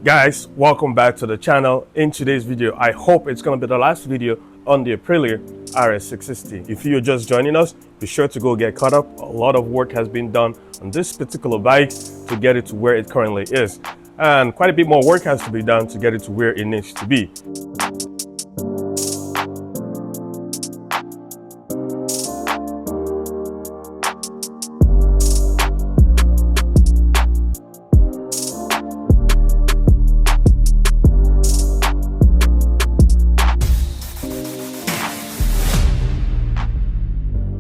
Guys, welcome back to the channel. In today's video, I hope it's going to be the last video on the Aprilia RS660. If you're just joining us, be sure to go get caught up. A lot of work has been done on this particular bike to get it to where it currently is. And quite a bit more work has to be done to get it to where it needs to be.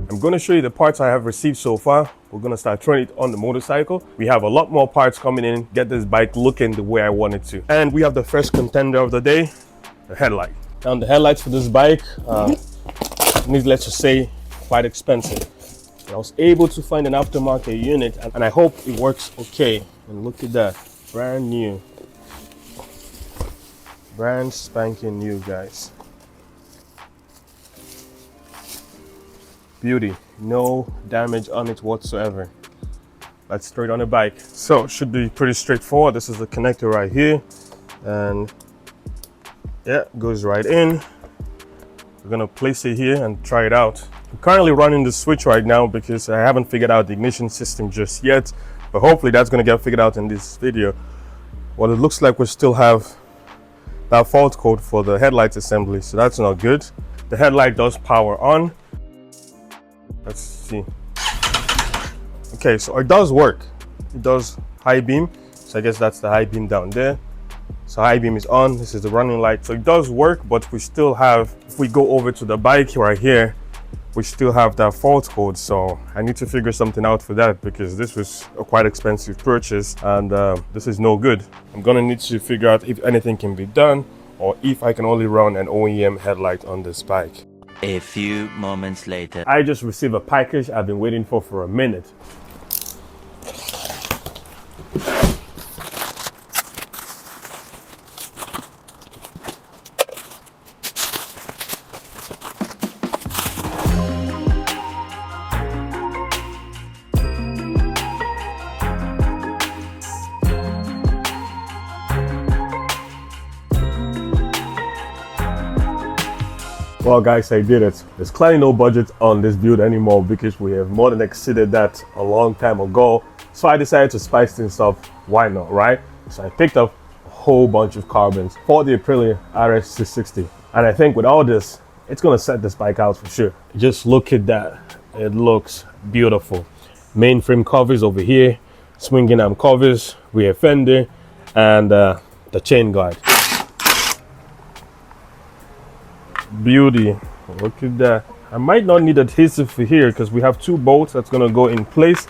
I'm going to show you the parts I have received so far. We're going to start throwing it on the motorcycle. We have a lot more parts coming in, get this bike looking the way I want it to. And we have the first contender of the day, the headlight. Now the headlights for this bike, needless to say, quite expensive. I was able to find an aftermarket unit and I hope it works okay. And look at that, brand new. Brand spanking new, guys. Beauty, no damage on it whatsoever. That's straight on the bike. So it should be pretty straightforward. This is the connector right here. And yeah, goes right in. We're gonna place it here and try it out. I'm currently running the switch right now because I haven't figured out the ignition system just yet. But hopefully that's gonna get figured out in this video. Well, it looks like we still have that fault code for the headlight assembly. So that's not good. The headlight does power on. Let's see. Okay, so it does work. It does high beam. So I guess that's the high beam down there. So high beam is on. This is the running light. So it does work, but we still have, if we go over to the bike right here, we still have that fault code. So I need to figure something out for that because this was a quite expensive purchase and this is no good. I'm gonna need to figure out if anything can be done or if I can only run an OEM headlight on this bike. A few moments later. I just received a package I've been waiting for a minute. Well guys, I did it. There's clearly no budget on this build anymore because we have more than exceeded that a long time ago. So I decided to spice things up. Why not, right? So I picked up a whole bunch of carbons for the Aprilia RS660. And I think with all this, it's gonna set this bike out for sure. Just look at that. It looks beautiful. Mainframe covers over here, swinging arm covers, rear fender, and the chain guard. Beauty, look at that. I might not need adhesive for here because we have two bolts that's going to go in place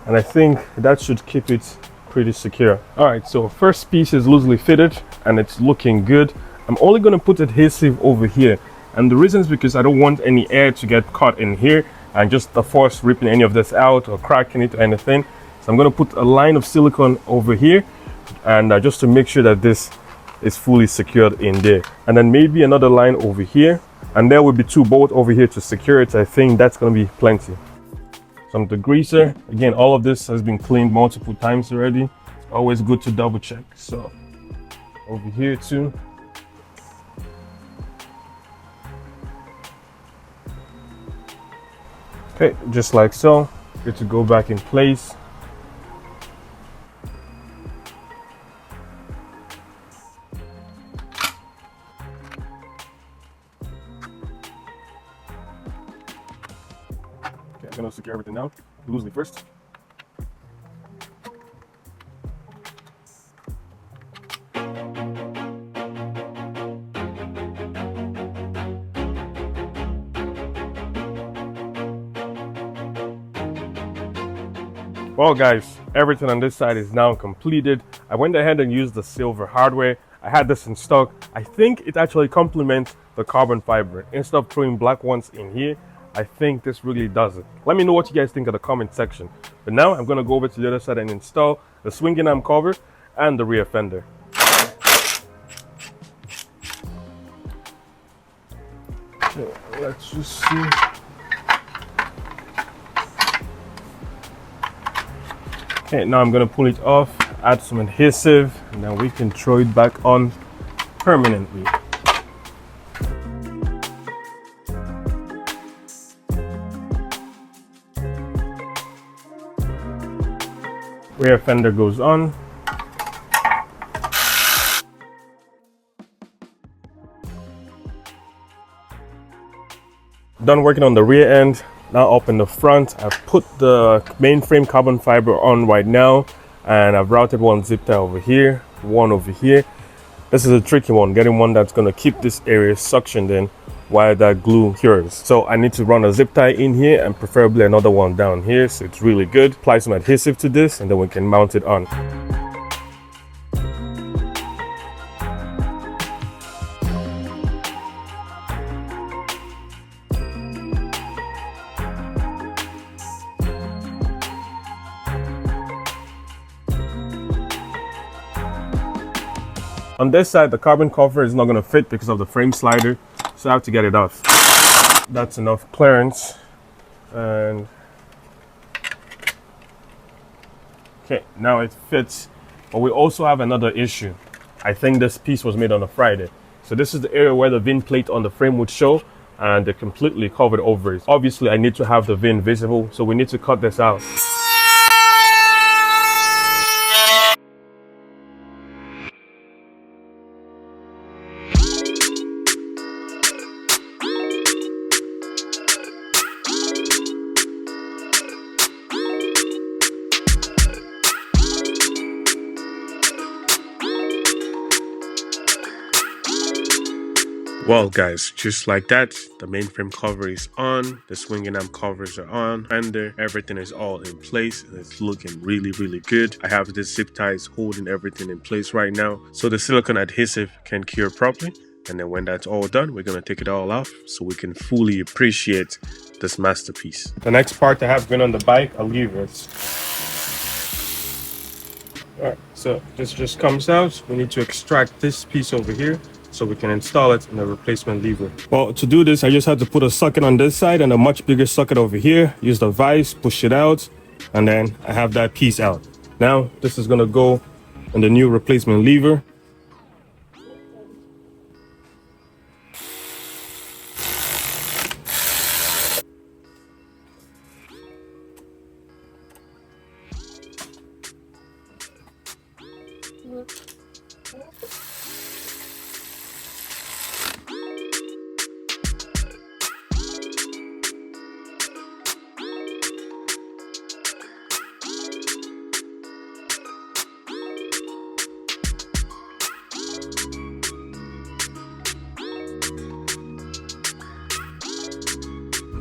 and I think that should keep it pretty secure. All right, so first piece is loosely fitted and it's looking good. I'm only going to put adhesive over here and the reason is because I don't want any air to get caught in here and just the force ripping any of this out or cracking it or anything. So I'm going to put a line of silicone over here and just to make sure that this is fully secured in there, and then maybe another line over here, and there will be two bolts over here to secure it. I think that's going to be plenty. Some degreaser. Again, all of this has been cleaned multiple times already. It's always good to double check. So over here too. Okay, just like so. Good to go back in place. I'm gonna secure everything now, loosely first. Well guys, everything on this side is now completed. I went ahead and used the silver hardware. I had this in stock. I think it actually complements the carbon fiber. Instead of throwing black ones in here, I think this really does it. Let me know what you guys think in the comment section. But now I'm gonna go over to the other side and install the swinging arm cover and the rear fender. So let's just see. Okay, now I'm gonna pull it off. add some adhesive, and then we can throw it back on permanently. Rear fender goes on. Done working on the rear end. Now up in the front, I've put the mainframe carbon fiber on right now, and I've routed one zip tie over here, one over here. This is a tricky one, getting one that's going to keep this area suctioned in while that glue cures. So I need to run a zip tie in here and preferably another one down here, so it's really good. Apply some adhesive to this and then we can mount it on. On this side, the carbon cover is not going to fit because of the frame slider, so I have to get it off. That's enough clearance. And okay, now it fits. But we also have another issue. I think this piece was made on a Friday. So this is the area where the VIN plate on the frame would show, and they're completely covered over it. Obviously, I need to have the VIN visible, so we need to cut this out. Well guys, just like that, the mainframe cover is on, the swinging arm covers are on, fender, everything is all in place, and it's looking really good. I have this zip ties holding everything in place right now, so the silicone adhesive can cure properly. And then when that's all done, we're going to take it all off so we can fully appreciate this masterpiece. The next part I have going on the bike are levers. Alright, so this just comes out. We need to extract this piece over here so we can install it in the replacement lever. Well, to do this, I just had to put a socket on this side and a much bigger socket over here. Use the vise, push it out, and then I have that piece out. Now, this is going to go in the new replacement lever.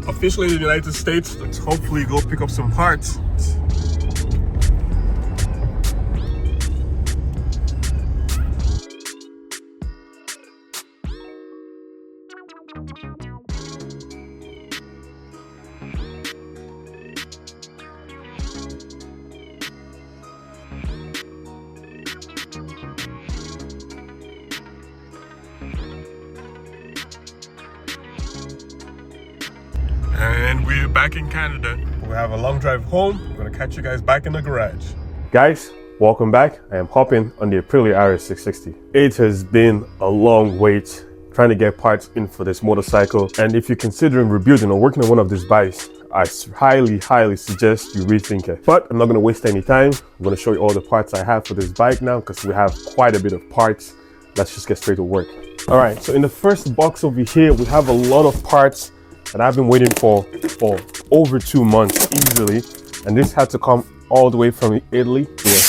Officially in the United States, let's hopefully go pick up some parts. And we're back in Canada. We have a long drive home. We're gonna catch you guys back in the garage. Guys, welcome back. I am hopping on the Aprilia RS660. It has been a long wait trying to get parts in for this motorcycle. And if you're considering rebuilding or working on one of these bikes, I highly suggest you rethink it. But I'm not gonna waste any time. I'm gonna show you all the parts I have for this bike now because we have quite a bit of parts. Let's just get straight to work. All right, so in the first box over here, we have a lot of parts that I've been waiting for over 2 months easily, and this had to come all the way from Italy here.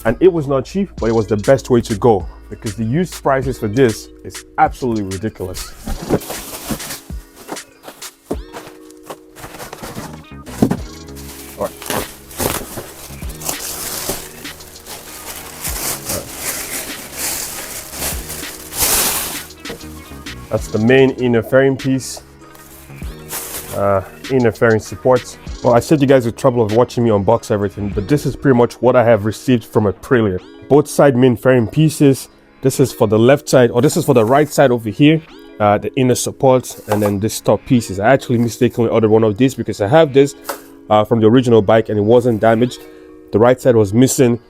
And it was not cheap, but it was the best way to go because the used prices for this is absolutely ridiculous. That's the main inner fairing piece, inner fairing supports. Well, I saved you guys the trouble of watching me unbox everything, but this is pretty much what I have received from Aprilia. Both side main fairing pieces. This is for the left side, or this is for the right side over here, the inner supports, and then this top pieces. I actually mistakenly ordered one of these because I have this from the original bike and it wasn't damaged. The right side was missing,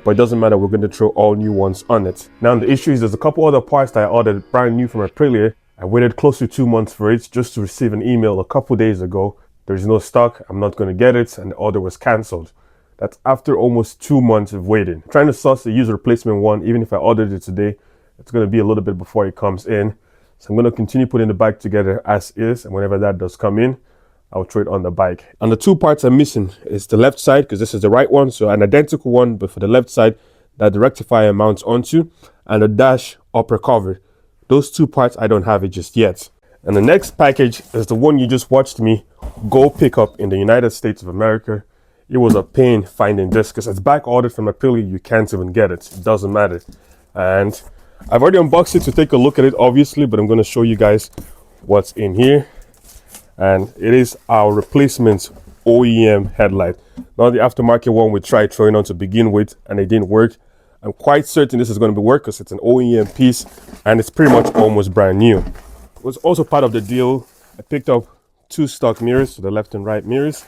but it doesn't matter, we're going to throw all new ones on it. Now the issue is there's a couple other parts that I ordered brand new from Aprilia. I waited close to 2 months for it just to receive an email a couple days ago. There's no stock, I'm not going to get it, and the order was cancelled. That's after almost 2 months of waiting. I'm trying to source a used replacement one. Even if I ordered it today, it's going to be a little bit before it comes in. So I'm going to continue putting the bike together as is, and whenever that does come in, I'll throw it on the bike. And the two parts I'm missing is the left side, because this is the right one, so an identical one, but for the left side that the rectifier mounts onto, and the dash upper cover. Those two parts I don't have it just yet. And the next package is the one you just watched me go pick up in the United States of America. It was a pain finding this because it's back ordered from Aprilia. You can't even get it. It doesn't matter. And I've already unboxed it to take a look at it, obviously, but I'm going to show you guys what's in here. And it is our replacement OEM headlight. Not the aftermarket one we tried throwing on to begin with, and it didn't work. I'm quite certain this is going to be work because it's an OEM piece and it's pretty much almost brand new. It was also part of the deal. I picked up 2 stock mirrors, so the left and right mirrors,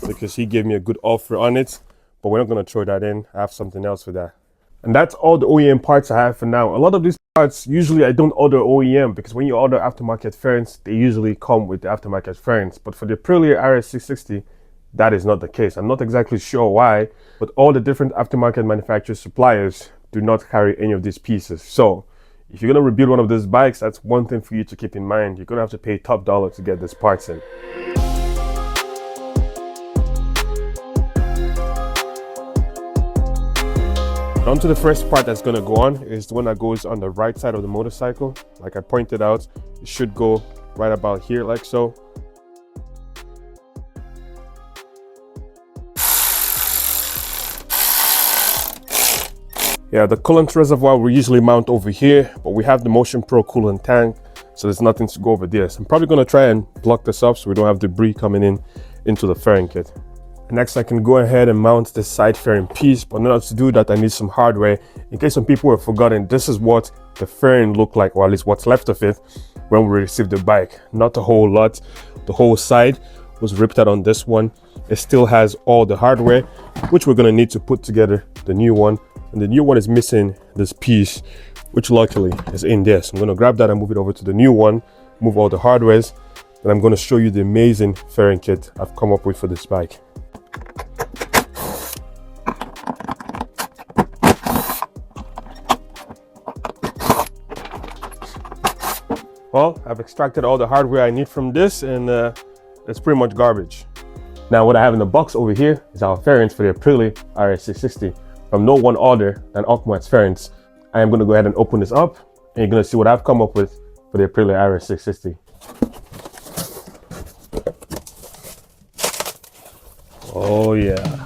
because he gave me a good offer on it, but we're not going to throw that in. I have something else for that. And that's all the OEM parts I have for now. A lot of these parts, usually I don't order OEM because when you order aftermarket fairings, they usually come with the aftermarket fairings. But for the Aprilia RS660, that is not the case. I'm not exactly sure why, but all the different aftermarket manufacturers, suppliers do not carry any of these pieces. So if you're going to rebuild one of these bikes, that's one thing for you to keep in mind. You're going to have to pay top dollar to get these parts in. On to the first part that's going to go on is the one that goes on the right side of the motorcycle. Like I pointed out, it should go right about here like so. Yeah, the coolant reservoir we usually mount over here, but we have the Motion Pro coolant tank, so there's nothing to go over there. So I'm probably going to try and block this up so we don't have debris coming into the fairing kit. Next, I can go ahead and mount the side fairing piece, but in order to do that, I need some hardware. In case some people have forgotten, this is what the fairing looked like, or at least what's left of it when we received the bike. Not a whole lot. The whole side was ripped out on this one. It still has all the hardware, which we're going to need to put together the new one. And the new one is missing this piece, which luckily is in there. So I'm going to grab that and move it over to the new one, move all the hardwares, and I'm going to show you the amazing fairing kit I've come up with for this bike. Well, I've extracted all the hardware I need from this, and it's pretty much garbage. Now what I have in the box over here is our fairings for the Aprilia RS660 from no one other than AuctMarts fairings. I am going to go ahead and open this up, and you're going to see what I've come up with for the Aprilia RS660. Oh yeah.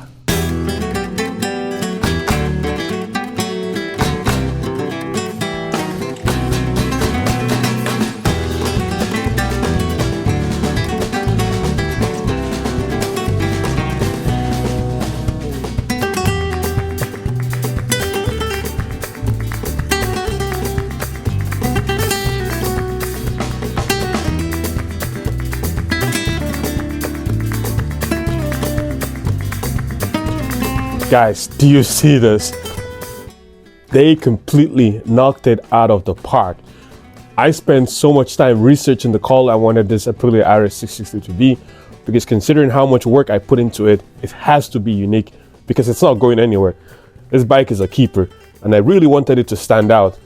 Guys, do you see this? They completely knocked it out of the park. I spent so much time researching the color I wanted this Aprilia RS660 to be, because considering how much work I put into it, it has to be unique because it's not going anywhere. This bike is a keeper, and I really wanted it to stand out.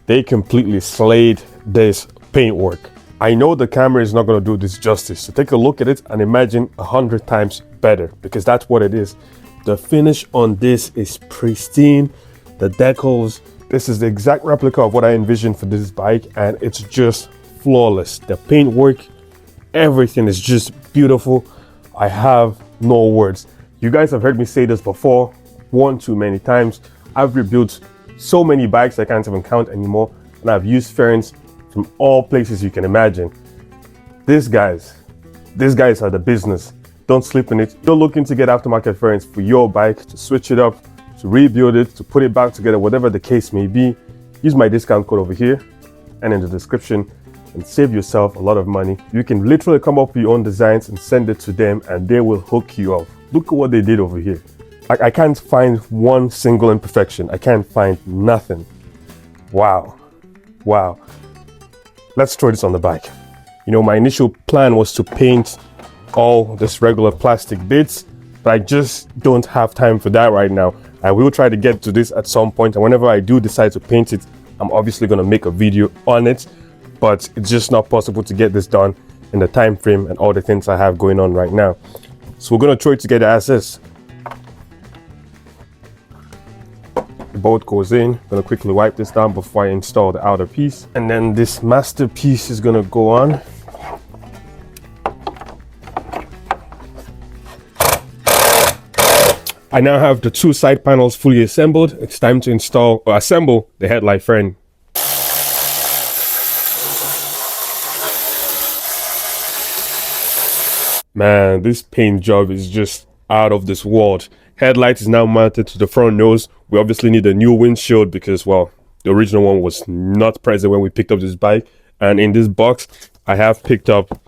They completely slayed this paintwork. I know the camera is not going to do this justice, so take a look at it and imagine 100 times better, because that's what it is. The finish on this is pristine. The decals, this is the exact replica of what I envisioned for this bike, and it's just flawless. The paintwork, everything is just beautiful. I have no words. You guys have heard me say this before, one too many times. I've rebuilt so many bikes I can't even count anymore, and I've used fairings from all places you can imagine. These guys are the business. Don't sleep in it. You're looking to get aftermarket fairings for your bike, to switch it up, to rebuild it, to put it back together, whatever the case may be. Use my discount code over here and in the description, and save yourself a lot of money. You can literally come up with your own designs and send it to them, and they will hook you up. Look at what they did over here. I can't find one single imperfection. I can't find nothing. Wow. Wow. Let's throw this on the bike. You know, my initial plan was to paint all this regular plastic bits, but I just don't have time for that right now. I will try to get to this at some point, and whenever I do decide to paint it, I'm obviously going to make a video on it, but it's just not possible to get this done in the time frame and all the things I have going on right now. So we're going to throw it together as is. The bolt goes in. I'm going to quickly wipe this down before I install the outer piece, and then this masterpiece is going to go on. I now have the two side panels fully assembled. It's time to install or assemble the headlight fairing. Man, this paint job is just out of this world. Headlight is now mounted to the front nose. We obviously need a new windshield because, well, the original one was not present when we picked up this bike. And in this box, I have picked up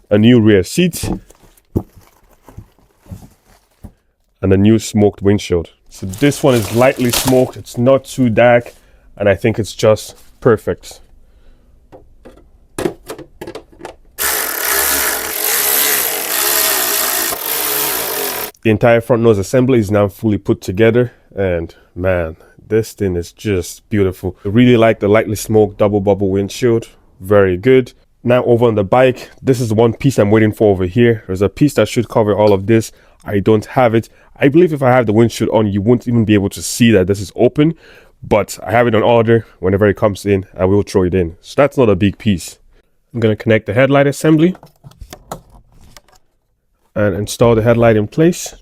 a new rear seat and a new smoked windshield. So this one is lightly smoked, it's not too dark, and I think it's just perfect. The entire front nose assembly is now fully put together, and man, this thing is just beautiful. I really like the lightly smoked double bubble windshield, very good. Now over on the bike, this is the one piece I'm waiting for over here. There's a piece that should cover all of this. I don't have it. I believe if I have the windshield on, you won't even be able to see that this is open, but I have it on order. Whenever it comes in, I will throw it in. So that's not a big piece. I'm going to connect the headlight assembly and install the headlight in place.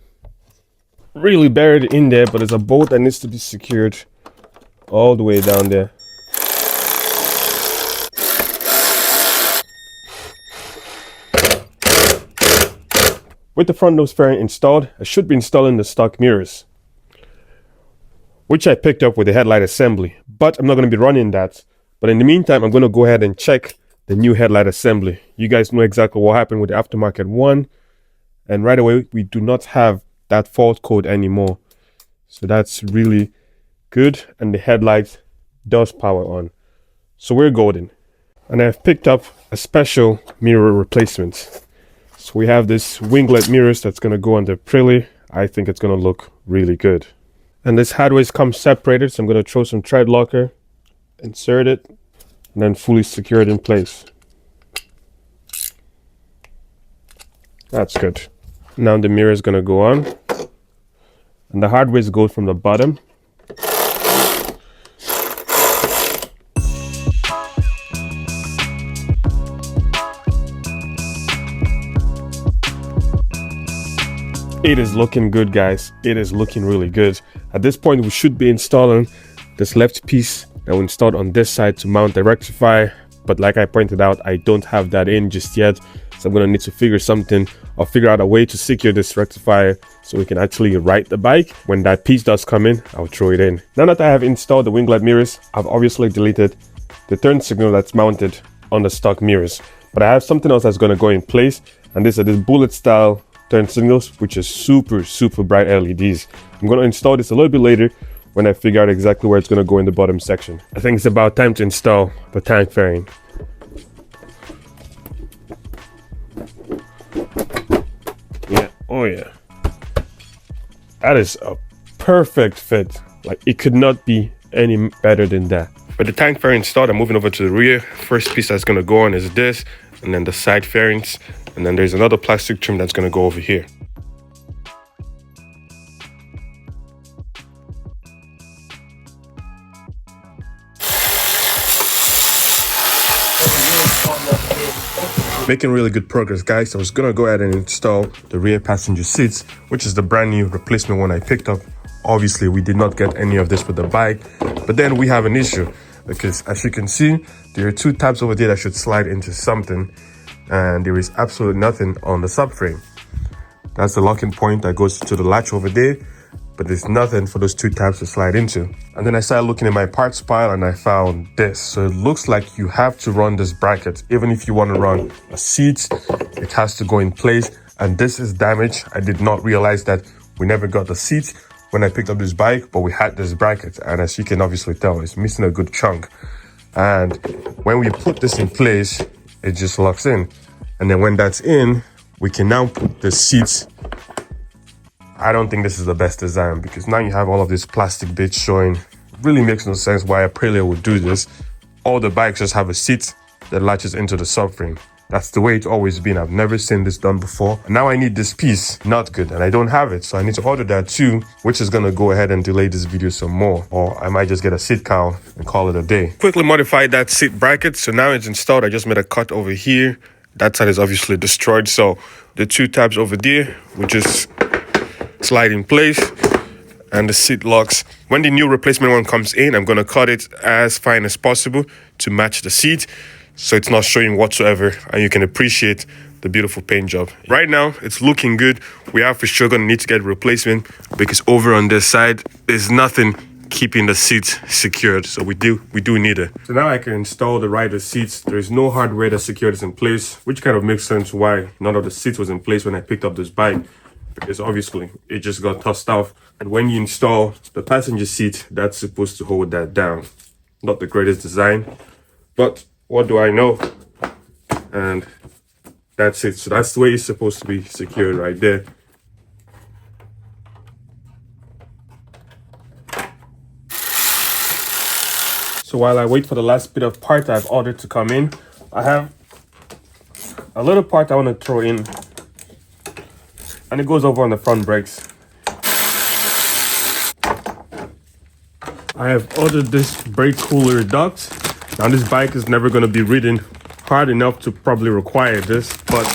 Really buried in there, but there's a bolt that needs to be secured all the way down there. With the front nose fairing installed, I should be installing the stock mirrors, which I picked up with the headlight assembly, but I'm not going to be running that. But in the meantime, I'm going to go ahead and check the new headlight assembly. You guys know exactly what happened with the aftermarket one, and right away, we do not have that fault code anymore. So that's really good, and the headlight does power on. So we're golden. And I've picked up a special mirror replacement. So we have this winglet mirrors that's going to go on the Aprilia. I think it's going to look really good. And this hardware comes separated, so I'm going to throw some thread locker, insert it, and then fully secure it in place. That's good. Now the mirror is going to go on, and the hardware goes from the bottom. It is looking good, guys. It is looking really good. At this point, we should be installing this left piece that we installed on this side to mount the rectifier. But like I pointed out, I don't have that in just yet. So I'm going to need to figure out a way to secure this rectifier so we can actually ride the bike. When that piece does come in, I'll throw it in. Now that I have installed the winglet mirrors, I've obviously deleted the turn signal that's mounted on the stock mirrors. But I have something else that's going to go in place, and this is this bullet style turn signals, which is super bright LEDs. I'm going to install this a little bit later when I figure out exactly where it's going to go in the bottom section. I think it's about time to install the tank fairing. Yeah, oh yeah, that is a perfect fit. Like, it could not be any better than that. With the tank fairing installed, I'm moving over to the rear. First piece that's going to go on is this, and then the side fairings, and then there's another plastic trim that's going to go over here. Making really good progress, guys. I was going to go ahead and install the rear passenger seats, which is the brand new replacement one I picked up. Obviously, we did not get any of this with the bike, but then we have an issue because, as you can see, there are two tabs over there that should slide into something, and there is absolutely nothing on the subframe. That's the locking point that goes to the latch over there, but there's nothing for those two tabs to slide into. And then I started looking at my parts pile and I found this. So it looks like you have to run this bracket. Even if you want to run a seat, it has to go in place. And this is damaged. I did not realize that we never got the seat when I picked up this bike, but we had this bracket. And as you can obviously tell, it's missing a good chunk. And when we put this in place, it just locks in. And then when that's in, we can now put the seats. I don't think this is the best design because now you have all of these plastic bits showing. It really makes no sense why Aprilia would do this. All the bikes just have a seat that latches into the subframe. That's the way it's always been. I've never seen this done before. And now I need this piece. Not good. And I don't have it. So I need to order that too, which is going to go ahead and delay this video some more. Or I might just get a seat cowl and call it a day. Quickly modified that seat bracket. So now it's installed. I just made a cut over here. That side is obviously destroyed. So the two tabs over there, we just slide in place. And the seat locks. When the new replacement one comes in, I'm going to cut it as fine as possible to match the seat, so it's not showing whatsoever and you can appreciate the beautiful paint job. Right now, it's looking good. We are for sure going to need to get a replacement because over on this side, there's nothing keeping the seats secured. So we do need it. So now I can install the rider seats. There's no hardware that secured this in place, which kind of makes sense why none of the seats was in place when I picked up this bike. Because obviously it just got tossed off. And when you install the passenger seat, that's supposed to hold that down. Not the greatest design, but what do I know? And that's it. So that's the way it's supposed to be secured right there. So while I wait for the last bit of part I've ordered to come in, I have a little part I want to throw in. And it goes over on the front brakes. I have ordered this brake cooler duct. Now this bike is never going to be ridden hard enough to probably require this, but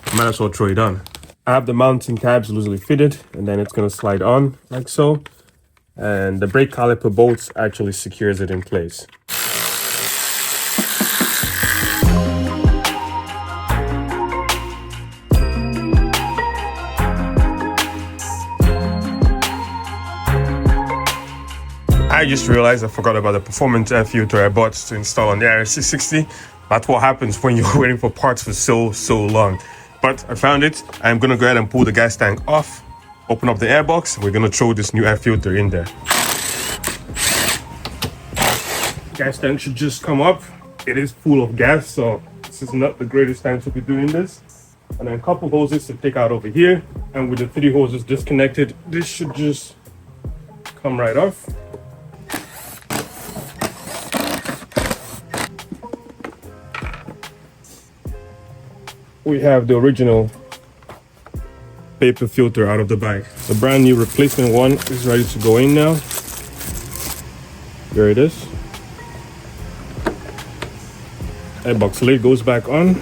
I might as well throw it on. I have the mounting tabs loosely fitted, and then it's going to slide on like so. And the brake caliper bolts actually secures it in place. I just realized I forgot about the performance air filter I bought to install on the RS660. That's what happens when you're waiting for parts for so long. But I found it. I'm going to go ahead and pull the gas tank off, open up the airbox. We're going to throw this new air filter in there. Gas tank should just come up. It is full of gas, so this is not the greatest time to be doing this. And then a couple hoses to take out over here. And with the 3 hoses disconnected, this should just come right off. We have the original paper filter out of the bike. The brand new replacement one is ready to go in now. There it is. Airbox lid goes back on.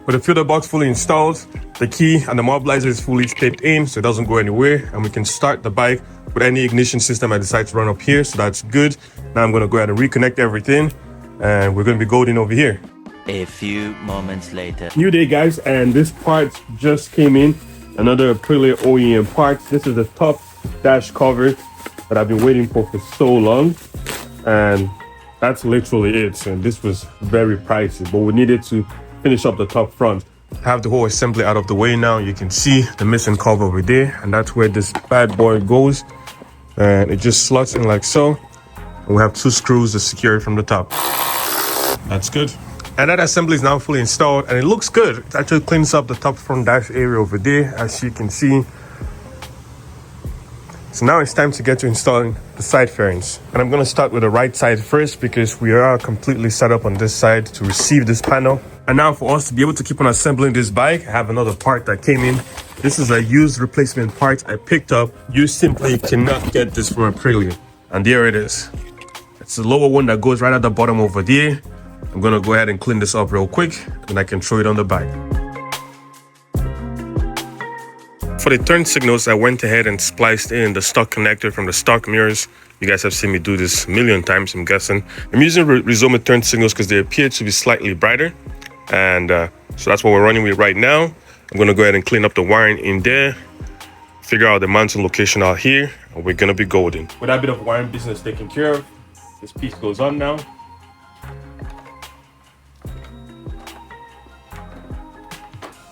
With the filter box fully installed, the key and the mobilizer is fully taped in so it doesn't go anywhere, and we can start the bike with any ignition system I decide to run up here, so that's good. Now I'm going to go ahead and reconnect everything. And we're going to be golden over here. A few moments later. New day, guys, and this part just came in. Another Aprilia OEM part. This is the top dash cover that I've been waiting for so long. And that's literally it. And this was very pricey, but we needed to finish up the top front. I have the whole assembly out of the way now. You can see the missing cover over there. And that's where this bad boy goes. And it just slots in like so. And we have 2 screws to secure it from the top. That's good. And that assembly is now fully installed and it looks good. It actually cleans up the top front dash area over there, as you can see. So now it's time to get to installing the side fairings. And I'm going to start with the right side first because we are completely set up on this side to receive this panel. And now for us to be able to keep on assembling this bike, I have another part that came in. This is a used replacement part I picked up. You simply cannot get this from Aprilia. And there it is. It's the lower one that goes right at the bottom over there. I'm going to go ahead and clean this up real quick and I can throw it on the bike. For the turn signals, I went ahead and spliced in the stock connector from the stock mirrors. You guys have seen me do this a million times, I'm guessing. I'm using Rizoma turn signals because they appear to be slightly brighter. And so that's what we're running with right now. I'm gonna go ahead and clean up the wiring in there, figure out the mounting location out here, and we're gonna be golden. With that bit of wiring business taken care of, this piece goes on now.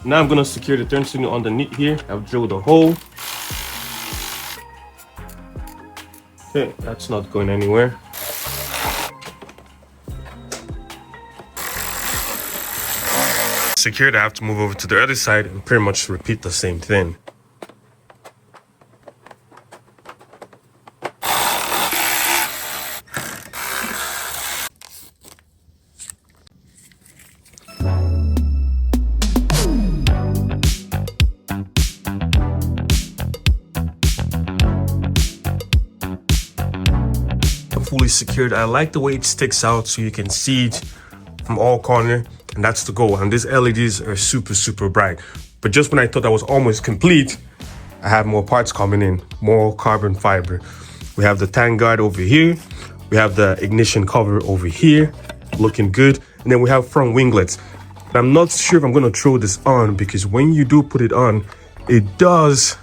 Now I'm gonna secure the turn signal underneath here. I've drilled a hole. Okay, that's not going anywhere. Secured, I have to move over to the other side and pretty much repeat the same thing. Fully secured. I like the way it sticks out so you can see it from all corners, and that's the goal. And these LEDs are super bright. But just when I thought I was almost complete, I have more parts coming in, more carbon fiber. We have the tank guard over here, we have the ignition cover over here, looking good, and then we have front winglets. And I'm not sure if I'm going to throw this on, because when you do put it on, it does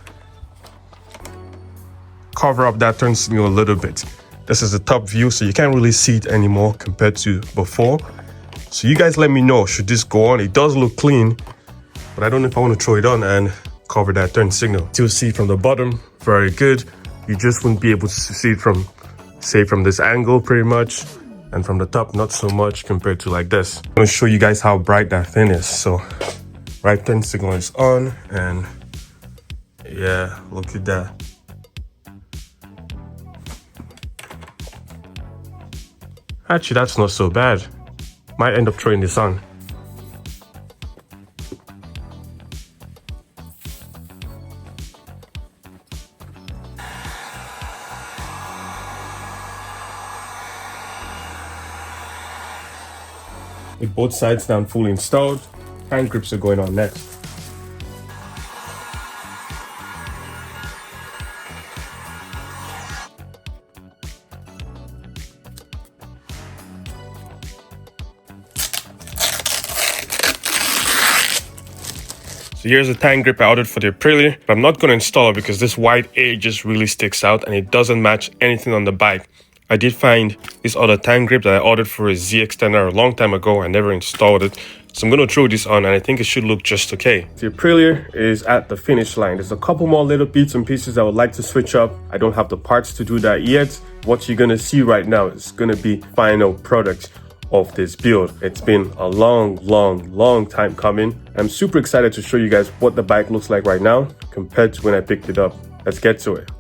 cover up that turn signal a little bit. This is the top view, so you can't really see it anymore compared to before. So you guys let me know, should this go on? It does look clean, but I don't know if I want to throw it on and cover that turn signal. Still see from the bottom, very good. You just wouldn't be able to see it from, say, from this angle pretty much, and from the top, not so much compared to like this. I'm going to show you guys how bright that thing is. So right turn signal is on, and yeah, look at that. Actually, that's not so bad. Might end up throwing this on. With both sides now fully installed, hand grips are going on next. So here's the tank grip I ordered for the Aprilia, but I'm not going to install it because this white edge just really sticks out and it doesn't match anything on the bike. I did find this other tank grip that I ordered for a Z extender a long time ago. I never installed it. So I'm going to throw this on and I think it should look just okay. The Aprilia is at the finish line. There's a couple more little bits and pieces I would like to switch up. I don't have the parts to do that yet. What you're going to see right now is going to be final product of this build. It's been a long time coming. I'm super excited to show you guys what the bike looks like right now compared to when I picked it up. Let's get to it.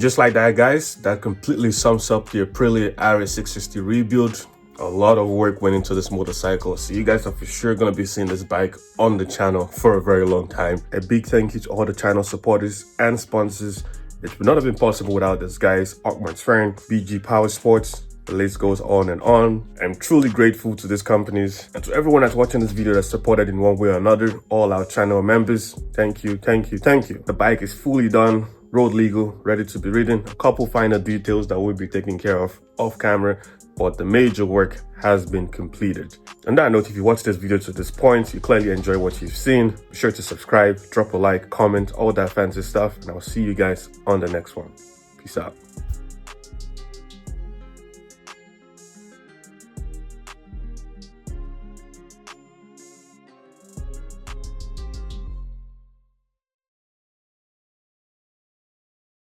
just like that, guys, that completely sums up the Aprilia RS660 rebuild. A lot of work went into this motorcycle, so you guys are for sure going to be seeing this bike on the channel for a very long time. A big thank you to all the channel supporters and sponsors. It would not have been possible without this, guys. AuctMarts, Fairings, BG Powersports, the list goes on and on. I'm truly grateful to these companies and to everyone that's watching this video that's supported in one way or another. All our channel members, thank you, thank you, thank you. The bike is fully done, road legal, ready to be ridden. A couple final details that we'll be taking care of off camera, but the major work has been completed. On that note, if you watched this video to this point, you clearly enjoy what you've seen, be sure to subscribe, drop a like, comment, all that fancy stuff, and I'll see you guys on the next one. Peace out.